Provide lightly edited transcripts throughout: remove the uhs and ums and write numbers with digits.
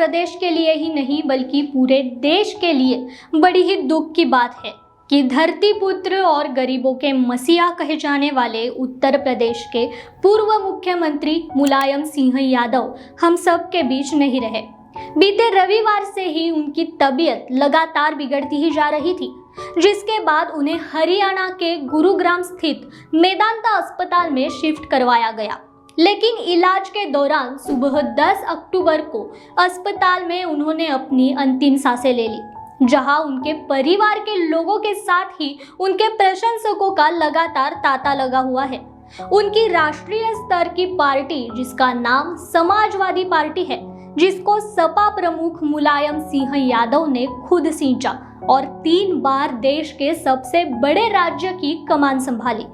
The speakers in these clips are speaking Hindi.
प्रदेश के लिए ही नहीं बल्कि पूरे देश के लिए बड़ी ही दुख की बात है कि धरती पुत्र और गरीबों के मसीहा कहे जाने वाले उत्तर प्रदेश के पूर्व मुख्यमंत्री मुलायम सिंह यादव हम सब के बीच नहीं रहे। बीते रविवार से ही उनकी तबीयत लगातार बिगड़ती ही जा रही थी, जिसके बाद उन्हें हरियाणा के गुरुग्राम स्थित मेदांता अस्पताल में शिफ्ट करवाया गया। लेकिन इलाज के दौरान सुबह 10 अक्टूबर को अस्पताल में उन्होंने अपनी अंतिम सांसें ले ली, जहां उनके परिवार के लोगों के साथ ही उनके प्रशंसकों का लगातार तांता लगा हुआ है। उनकी राष्ट्रीय स्तर की पार्टी, जिसका नाम समाजवादी पार्टी है, जिसको सपा प्रमुख मुलायम सिंह यादव ने खुद सींचा और 3 बार देश के सबसे बड़े राज्य की कमान संभाली।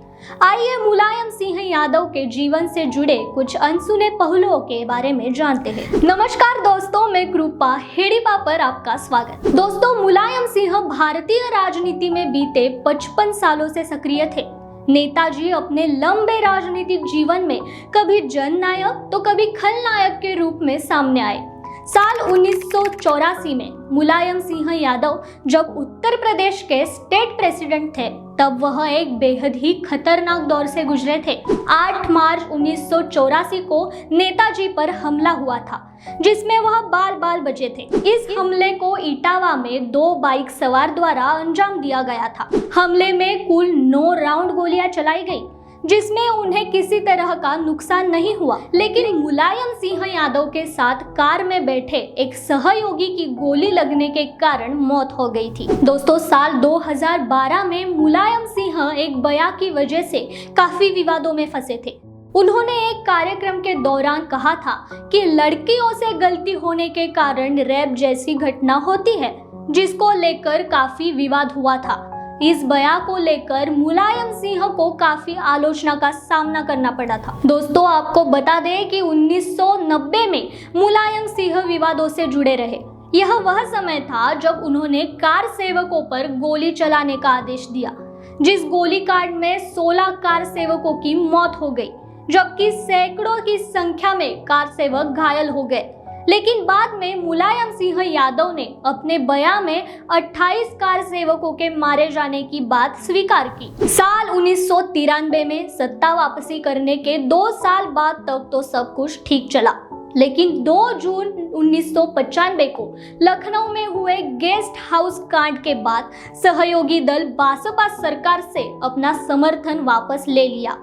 आइए मुलायम सिंह यादव के जीवन से जुड़े कुछ अनसुने पहलुओं के बारे में जानते हैं। नमस्कार दोस्तों, मैं कृपा हेड़ीपा पर आपका स्वागत। दोस्तों, मुलायम सिंह भारतीय राजनीति में बीते 55 सालों से सक्रिय थे। नेताजी अपने लंबे राजनीतिक जीवन में कभी जननायक तो कभी खलनायक के रूप में सामने आए। साल 1984 में मुलायम सिंह यादव जब उत्तर प्रदेश के स्टेट प्रेसिडेंट थे, तब वह एक बेहद ही खतरनाक दौर से गुजरे थे। 8 मार्च 1984 को नेताजी पर हमला हुआ था, जिसमें वह बाल बचे थे। इस हमले को इटावा में 2 बाइक सवार द्वारा अंजाम दिया गया था। हमले में कुल 9 राउंड गोलियां चलाई गई, जिसमें उन्हें किसी तरह का नुकसान नहीं हुआ। लेकिन मुलायम सिंह यादव के साथ कार में बैठे एक सहयोगी की गोली लगने के कारण मौत हो गई थी। दोस्तों, साल 2012 में मुलायम सिंह एक बयान की वजह से काफी विवादों में फंसे थे। उन्होंने एक कार्यक्रम के दौरान कहा था कि लड़कियों से गलती होने के कारण रेप जैसी घटना होती है, जिसको लेकर काफी विवाद हुआ था। इस बयान को लेकर मुलायम सिंह को काफी आलोचना का सामना करना पड़ा था। दोस्तों, आपको बता दें कि 1990 में मुलायम सिंह विवादों से जुड़े रहे। यह वह समय था जब उन्होंने कार सेवकों पर गोली चलाने का आदेश दिया, जिस गोलीकांड में 16 कार सेवकों की मौत हो गई, जबकि सैकड़ों की संख्या में कार सेवक घायल हो गए। लेकिन बाद में मुलायम सिंह यादव ने अपने बयान में 28 कार सेवकों के मारे जाने की बात स्वीकार की। साल 1993 में सत्ता वापसी करने के 2 साल बाद तक तो सब कुछ ठीक चला, लेकिन 2 जून 1995 को लखनऊ में हुए गेस्ट हाउस कांड के बाद सहयोगी दल बसपा सरकार से अपना समर्थन वापस ले लिया।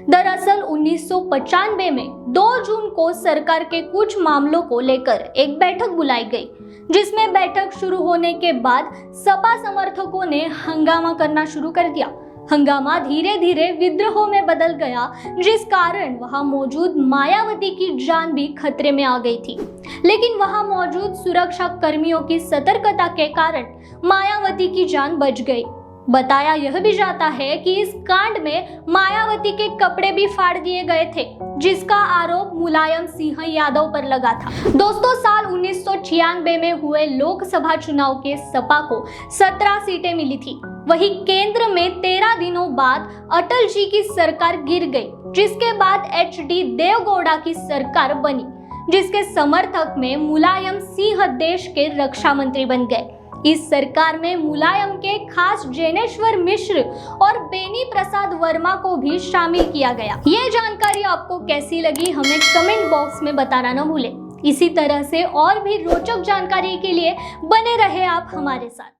दरअसल 1995 में 2 जून को सरकार के कुछ मामलों को लेकर एक बैठक बुलाई गई, जिसमें बैठक शुरू होने के बाद सपा समर्थकों ने हंगामा करना शुरू कर दिया। हंगामा धीरे धीरे विद्रोह में बदल गया, जिस कारण वहां मौजूद मायावती की जान भी खतरे में आ गई थी। लेकिन वहां मौजूद सुरक्षा कर्मियों की सतर्कता के कारण मायावती की जान बच गई। बताया यह भी जाता है कि इस कांड में मायावती के कपड़े भी फाड़ दिए गए थे, जिसका आरोप मुलायम सिंह यादव पर लगा था। दोस्तों, साल 1996 में हुए लोकसभा चुनाव के सपा को 17 सीटें मिली थी। वहीं केंद्र में 13 दिनों बाद अटल जी की सरकार गिर गई, जिसके बाद HD देवगौड़ा की सरकार बनी, जिसके समर्थक में मुलायम सिंह देश के रक्षा मंत्री बन गए। इस सरकार में मुलायम के खास जैनेश्वर मिश्र और बेनी प्रसाद वर्मा को भी शामिल किया गया। ये जानकारी आपको कैसी लगी, हमें कमेंट बॉक्स में बताना न भूलें। इसी तरह से और भी रोचक जानकारी के लिए बने रहे आप हमारे साथ।